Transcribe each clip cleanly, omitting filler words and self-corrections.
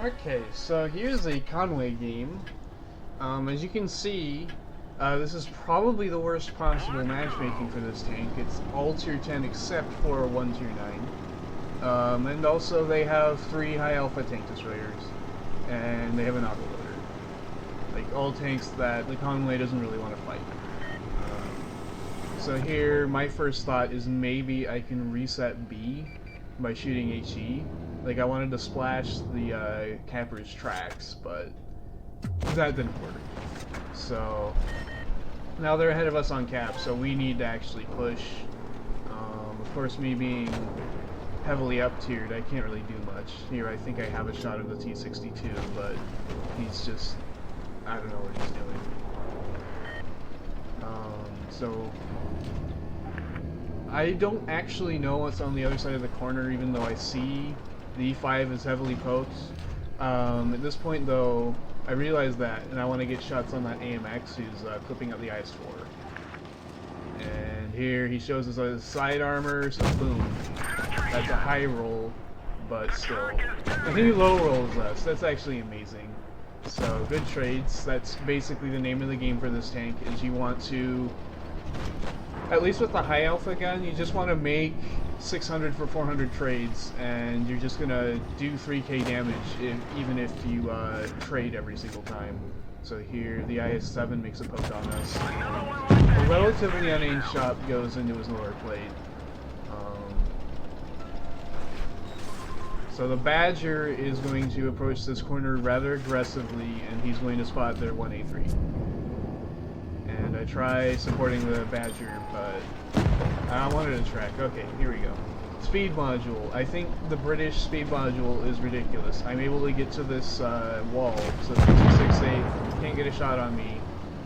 Okay, so here's a Conway game. As you can see, this is probably the worst possible matchmaking for this tank. It's all tier 10 except for one tier 9. And also they have 3 high alpha tank destroyers. And they have an autoloader. Like all tanks that the Conway doesn't really want to fight. So here, my first thought is maybe I can reset B by shooting HE. Like I wanted to splash the Capper's tracks, but that didn't work. So now they're ahead of us on cap, so we need to actually push. Of course, me being heavily up tiered, I can't really do much. Here, I think I have a shot of the T-62, but he's just, I don't know what he's doing. So I don't actually know what's on the other side of the corner, even though I see the E5 is heavily poked. At this point, though, I realize that, and I want to get shots on that AMX who's clipping up the IS-4. And here he shows us his side armor, so boom. That's a high roll, but still. And he low rolls us. That's actually amazing. So, good trades. That's basically the name of the game for this tank, is you want to, at least with the high alpha gun, you just want to make 600 for 400 trades, and you're just gonna do 3k damage even if you trade every single time. So here, the IS-7 makes a poke on us. A relatively unaimed shot goes into his lower plate. So the Badger is going to approach this corner rather aggressively, and he's going to spot their 1A3. And I try supporting the Badger, but I wanted to track. Okay, here we go. Speed module. I think the British speed module is ridiculous. I'm able to get to this wall, so the T-68 can't get a shot on me.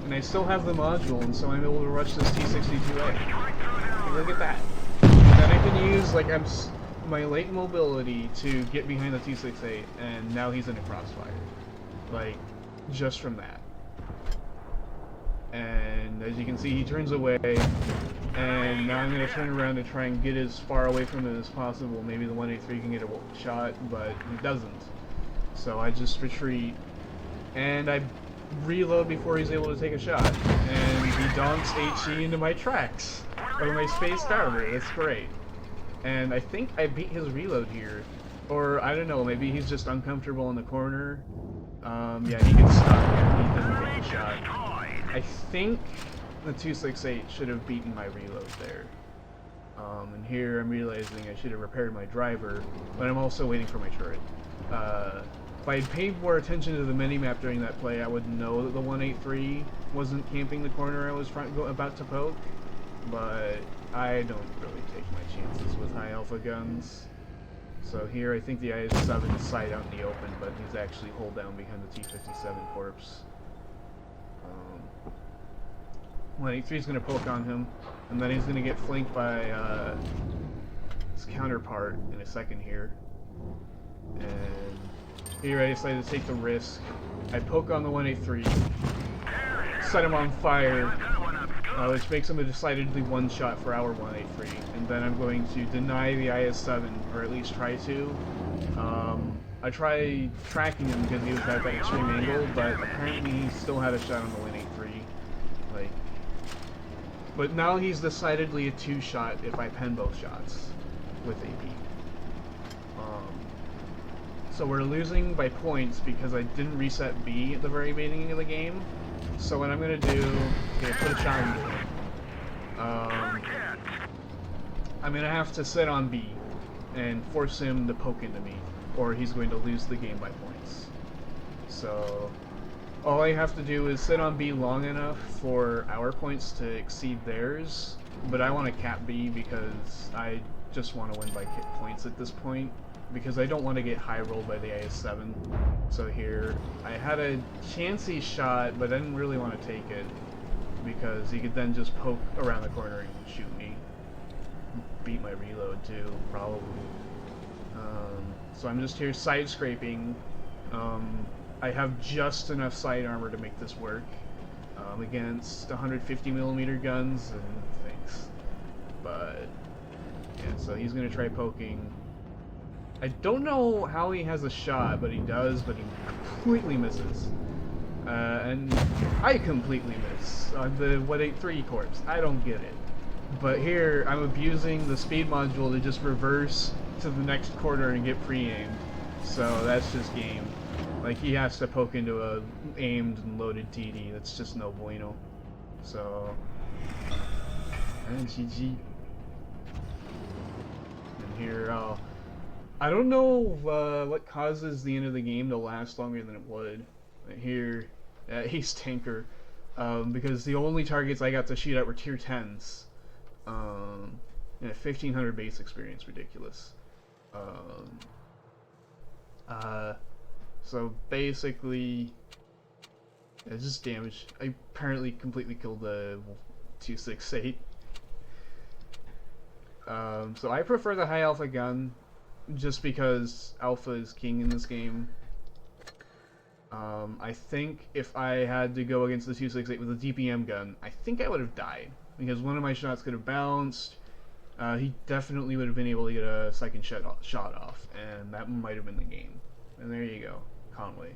And I still have the module, and so I'm able to rush this T-62A. Look at that. And then I can use, like, my late mobility to get behind the T-68, and now he's in a crossfire. Like, just from that. And as you can see, he turns away, and now I'm going to turn around to try and get as far away from it as possible. Maybe the 183 can get a shot, but he doesn't. So I just retreat, and I reload before he's able to take a shot. And he donks HE into my tracks, or my space armor. That's great. And I think I beat his reload here. Or, I don't know, maybe he's just uncomfortable in the corner. Yeah, he gets stuck and he doesn't take the shot. I think the 268 should have beaten my reload there. And here I'm realizing I should have repaired my driver, but I'm also waiting for my turret. If I had paid more attention to the minimap during that play, I would know that the 183 wasn't camping the corner I was about to poke, but I don't really take my chances with high alpha guns. So here I think the IS-7 is sight out in the open, but he's actually hull down behind the T-57 corpse. 183 is going to poke on him, and then he's going to get flanked by his counterpart in a second here. And here I decided to take the risk. I poke on the 183, set him on fire, which makes him a decidedly one-shot for our 183, and then I'm going to deny the IS-7, or at least try to. I tried tracking him because he was at that extreme angle, but apparently he still had a shot on the 183. Like, but now he's decidedly a 2-shot if I pen both shots with AP. So we're losing by points because I didn't reset B at the very beginning of the game. So what I'm going to do, okay, put a shot into him. I'm going to have to sit on B and force him to poke into me, or he's going to lose the game by points. So all I have to do is sit on B long enough for our points to exceed theirs, but I want to cap B because I just want to win by points at this point, because I don't want to get high rolled by the IS-7. So here, I had a chancy shot, but I didn't really want to take it, because he could then just poke around the corner and shoot me. Beat my reload too, probably. So I'm just here side scraping. I have just enough side armor to make this work against 150mm guns and things. But yeah, so he's gonna try poking. I don't know how he has a shot, but he does, but he completely misses. And I completely miss on the 183 corpse. I don't get it. But here, I'm abusing the speed module to just reverse to the next corner and get pre-aimed. So that's just game. Like, he has to poke into a aimed and loaded TD. That's just no bueno. So, and GG. And here, I don't know what causes the end of the game to last longer than it would. Here, Ace Tanker, because the only targets I got to shoot at were tier 10s. Yeah, 1500 base experience, ridiculous. Um, so basically, yeah, just damage. I apparently completely killed the 268. So I prefer the high alpha gun, just because alpha is king in this game. I think if I had to go against the 268 with a DPM gun, I think I would have died, because one of my shots could have bounced. He definitely would have been able to get a second shot off, and that might have been the game. And there you go, Conway.